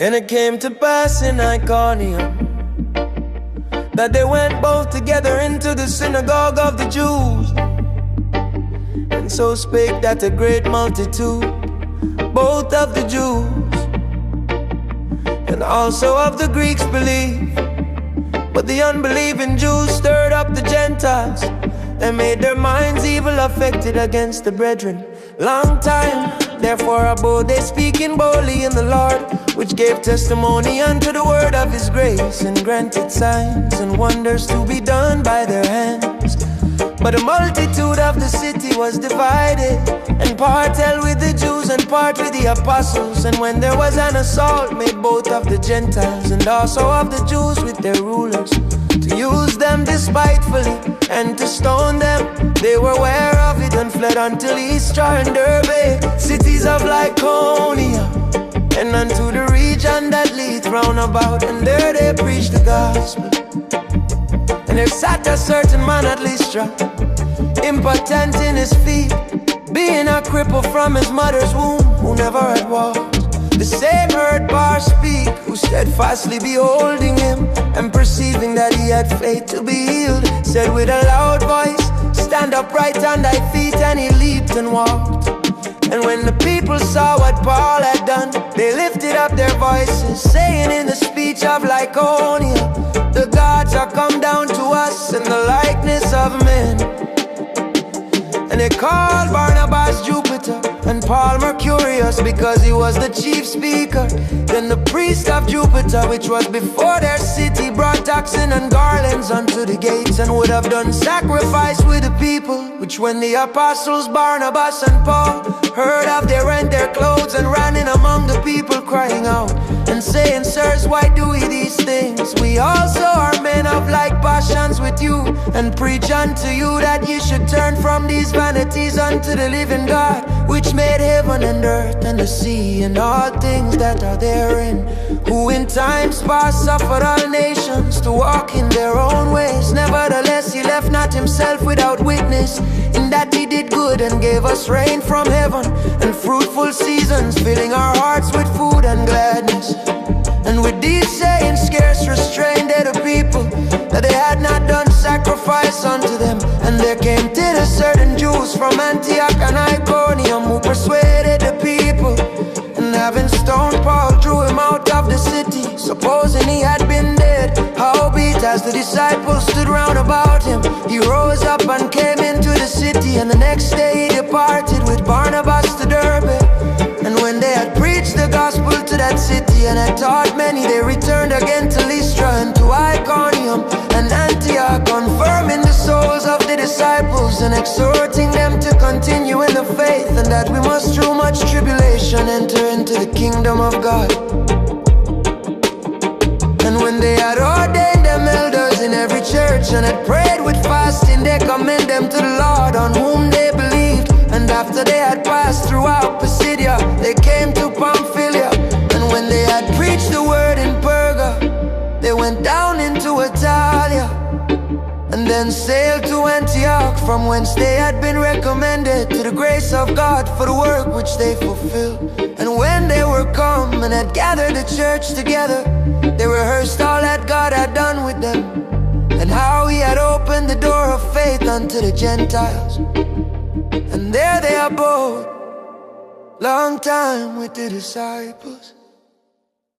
And it came to pass in Iconium that they went both together into the synagogue of the Jews. And so spake that a great multitude, both of the Jews and also of the Greeks believed. But the unbelieving Jews stirred up the Gentiles and made their minds evil affected against the brethren. Long time, therefore abode they speaking boldly in the Lord, which gave testimony unto the word of his grace, and granted signs and wonders to be done by their hands. But the multitude of the city was divided, and part held with the Jews and part with the apostles. And when there was an assault made both of the Gentiles and also of the Jews with their rulers, to use them despitefully and to stone them, they were aware of it and fled until Lystra and Derbe, cities of Lycaonia, and unto the region that leads round about. And there they preached the gospel. And there sat a certain man at Lystra, impotent in his feet, being a cripple from his mother's womb, who never had walked. The same heard Bar speak, who steadfastly beholding him, and perceiving that he had faith to be healed, said with a loud voice, stand upright on thy feet. And he leaped and walked. And when the people saw what Paul had done, they lifted up their voices, saying in the speech of Lycaonia, the gods are come down to us in the likeness of men. And they called Barnabas Jupiter and Paul Mercurius, because he was the chief speaker. Then the priest of Jupiter, which was before their city, brought oxen and garlands unto the gates, and would have done sacrifice with the people. Which when the apostles Barnabas and Paul heard of, they rent their clothes and ran in among the people, crying out and saying, sirs, why do we these things? We also are men of like passions with you, and preach unto you that ye should turn from these vanities unto the living God, which made heaven and earth and the sea and all things that are therein, who in times past suffered all nations to walk in their own ways. Nevertheless he left not himself without witness, in that he did good and gave us rain from heaven and fruitful seasons, filling our hearts with food and gladness. And with these sayings scarce restrained they the people, that they had not done sacrifice unto them. And there came thither certain Jews from Antioch and Iconium, who persuaded the people, and having stoned Paul, drew him out of the city, supposing he had been dead. Howbeit, as the disciples stood round about him, he rose up and came into the city. And the next day he departed with Barnabas to Derbe. And when they had preached the gospel to that city and had taught many, they returned again to Lystra and to Iconium and Antioch, confirming the souls of the disciples and exhorting them to continue in the faith, and that we must through much tribulation enter into the kingdom of God. And when they had ordained them elders in every church and had prayed with fasting, they commend them to the Lord, on whom they believed. And after they had passed throughout Pisidia, they came to Pamphylia. And when they had preached the word in Perga, they went down into Italia, and then sailed to Antioch, from whence they had been recommended to the grace of God for the work which they fulfilled. And when they were come and had gathered the church together, they rehearsed all that God had done with them, and how he had opened the door of faith unto the Gentiles. And there they abode long time with the disciples.